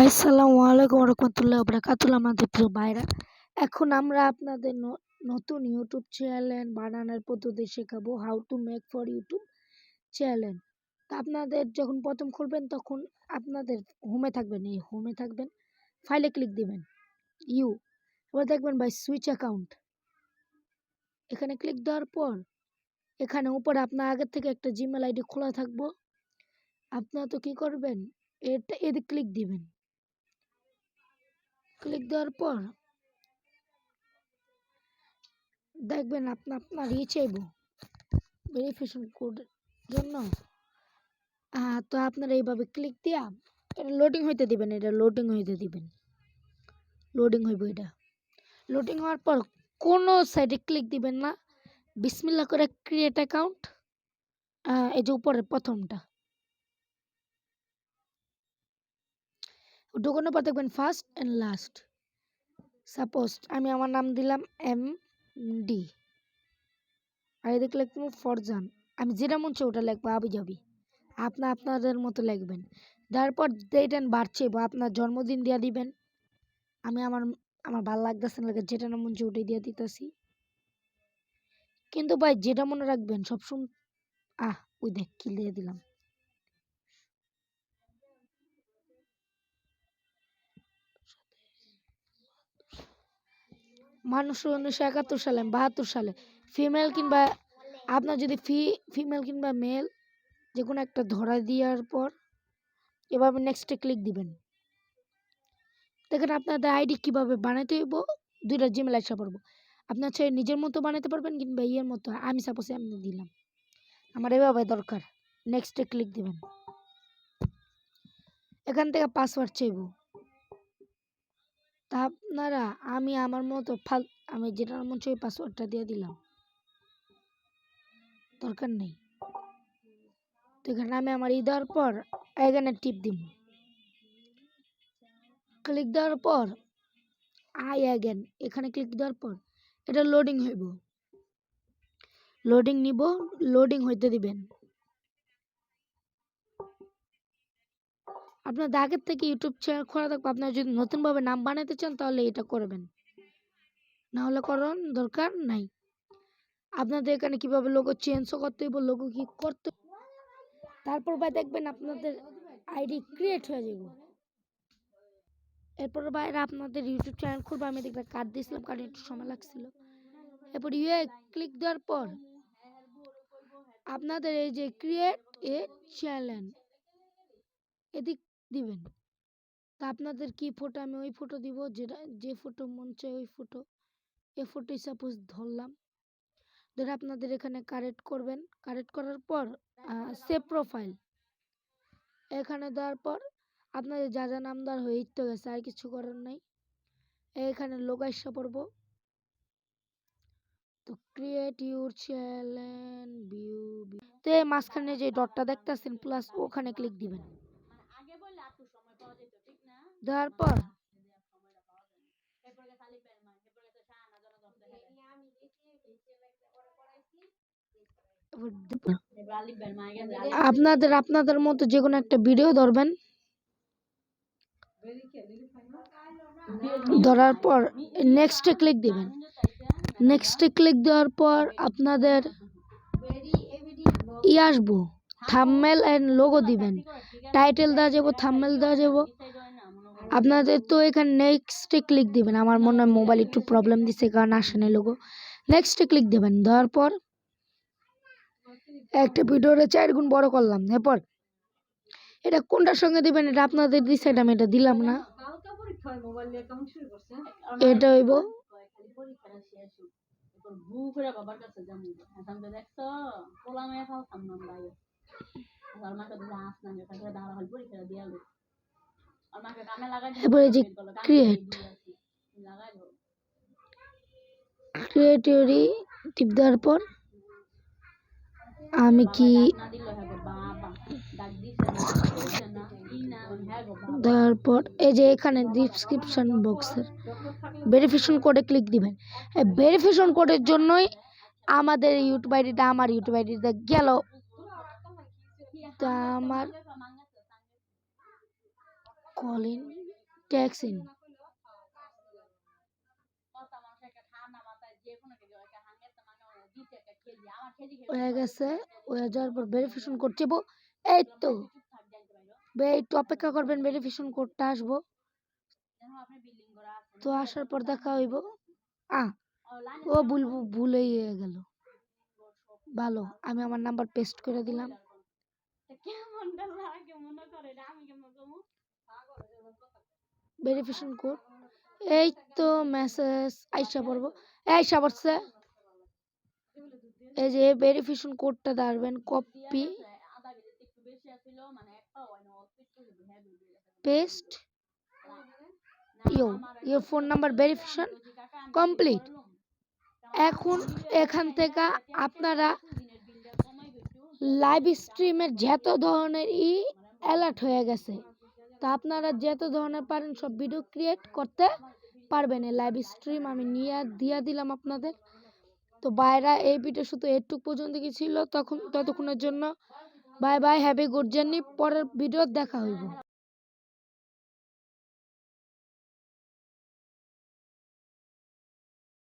আসসালামু আলাইকুম রহমতুল্লাহ বারাকাতুহ আমাদের প্রিয় ভাইরা। এখন আমরা আপনাদের নতুন ইউটিউব চ্যানেল বানানোর পদ্ধতি শেখাবো, how to make for YouTube channel. তো আপনাদের যখন প্রথম খুলবেন তখন আপনাদের হোমে থাকবেন, এই হোমে থাকবেন, ফাইলে ক্লিক দিবেন, এবার দেখবেন ভাই সুইচ অ্যাকাউন্ট, এখানে ক্লিক দেওয়ার পর এখানে উপরে আপনার আগের থেকে একটা জিমেল আইডি খোলা থাকবো। আপনারা তো কি করবেন, এদিকে ক্লিক দিবেন। ক্লিক দেওয়ার পর দেখবেন আপনার চাইব ভেরিফিকেশন কোডের জন্য। তো আপনারা এইভাবে ক্লিক দিয়া এটা লোডিং হইতে দিবেন, লোডিং হইব। এটা লোডিং হওয়ার পর কোনো সাইডে ক্লিক দিবেন না, বিসমিল্লাহ করে ক্রিয়েট অ্যাকাউন্ট, এই যে উপরের প্রথমটা ঢোকানোর পর দেখবেন ফার্স্ট অ্যান্ড লাস্ট। সাপোজ আমি আমার নাম দিলাম MD, আর এদিকে লিখবো ফরজান। আমি যেটা মন চাই ওটা লিখবো, আবি যাবি, আপনাদের মতো লিখবেন। তারপর ডেট অ্যান্ড বার্থ চাইবো, আপনার জন্মদিন দিয়া দিবেন। আমি আমার ভালো লাগতেছে না, যেটা না মন চাই ওটাই দিয়ে দিতেছি। কিন্তু ভাই যেটা মনে রাখবেন সবসময়, ওই দেখ কি দিয়ে দিলাম। মানুষ 1971 সালে, 72 সালে, ফিমেল কিংবা আপনার যদি ফিমেল কিংবা মেল যে কোনো একটা ধরা দেওয়ার পর এভাবে নেক্সটে ক্লিক দিবেন। দেখেন আপনাদের আইডি কিভাবে বানাইতে হইব, দুইটা জিমেল আসা পড়বো। আপনার চাই নিজের মতো বানাতে পারবেন কিংবা ইয়ের মতো। আমি সাপোজ এমনি দিলাম, আমার এভাবে দরকার। নেক্সটে ক্লিক দিবেন, এখান থেকে পাসওয়ার্ড চাইব। তা আপনারা আমি আমার মতো আমি যেটা মন চাই পাসওয়ার্ডটা দিয়ে দিলাম, দরকার নেই। তো এখানে আমি আমার দেওয়ার পর এখানে টিপ দিব, ক্লিক দেওয়ার পর এখানে ক্লিক দেওয়ার পর এটা লোডিং হইব, লোডিং নিব, লোডিং হইতে দিবেন। আপনার আগের থেকে ইউটিউব চ্যানেল খোলা থাকবে, আপনারা যদি নতুনভাবে নাম বানাতে চান তাহলে এটা করবেন, না হলে করার দরকার নাই। আপনাদের এখানে কিভাবে লোগো চেঞ্জও করতে হইব, লোগো কি করতে, তারপর ভাই দেখবেন আপনাদের আইডি ক্রিয়েট হয়ে যাবে। এরপর বাইরে আপনাদের ইউটিউব চ্যানেল খুলবে। আমি দেখবেন কার্ড দিয়েছিলাম, কার্ডে একটু সময় লাগছিল। এরপর ক্লিক দেওয়ার পর আপনাদের এই যে ক্রিয়েট এ চ্যানেল এদিক দিবেন। তা আপনাদের কি ফটো, আমি ওই ফটো দিব, যে ফটো মন চায় ওই ফটো। এই ফটোই সাপোজ ধরলাম, ধরে আপনাদের এখানে কারেক্ট করবেন। কারেক্ট করার পর সেভ প্রোফাইল এখানে দেওয়ার পর আপনাদের যা যা নাম দেওয়ার হয়ে তো গেছে, আর কিছু করার নাই। এখানে লোগো আসা পড়বো। তো ক্রিয়েট ইউর চ্যানেল ভিউ, তো এই মাঝখানে যে ডটটা দেখতেছেন প্লাস, ওখানে ক্লিক দিবেন। দেওয়ার পর আপনাদের মতো যে কোনো একটা ভিডিও ধরবেন, ধরার পর নেক্সটে ক্লিক দিবেন। নেক্সটে ক্লিক দেওয়ার পর আপনাদের আসবো, থাম্বনেল এন্ড লোগো দিবেন, টাইটেল দেওয়া যাবো, থাম্বনেল দেওয়া যাবো। আপনাদের তো এখানে নেক্সটে ক্লিক দিবেন। আমার মনে হয় মোবাইল একটু প্রবলেম দিচ্ছে কারণ আসে না লোগো। নেক্সটে ক্লিক দেবেন, দেওয়ার পর একটা ভিডিওরে 4 গুণ বড় করলাম। এরপর এটা কোনটার সঙ্গে দিবেন এটা আপনাদের ডিসাইড, আমি এটা দিলাম না। এটা হইব এবারে যে ক্রিয়েটরি টিপ দেওয়ার পর আমি কি তারপর এই যে এখানে ডেসক্রিপশন বক্সের ভেরিফিকেশন কোডে ক্লিক দিবেন। ভেরিফিকেশন কোডের জন্যই আমাদের ইউটিউব আইডিটা, আমার ইউটিউব আইডিটা গেল। তা আমার কলিং ট্যাক্স ইন হয়ে গেছে। হয়ে যাওয়ার পর ভেরিফিকেশন কোড চেপো। এই তো একটু অপেক্ষা করবেন, ভেরিফিকেশন কোডটা আসবো। তো আসার পর দেখা হইব। ও ভুলেই গেল। ভালো, আমি আমার নাম্বার পেস্ট করে দিলাম। ভেরিফিকেশন কোড এই তো মেসেজ আইসা পড়বো। আইসা পড়ছে। এই যে ভেরিফিকেশন কোডটা দাঁড়াবেন, copy paste your phone number verification complete. এখন এখান থেকে আপনারা লাইভ স্ট্রিমের যত ধরনের অ্যালার্ট হয়ে গেছে, তো আপনারা যত ধরনের পারেন সব ভিডিও ক্রিয়েট করতে পারবেন। এই লাইভ স্ট্রিম আমি দিয়ে দিলাম আপনাদের। তো বাইরা এই ভিডিও শুধু এটুক পর্যন্ত কি ছিল, ততক্ষণের জন্য bye bye, have a good journey. পরের ভিডিও দেখা হইব।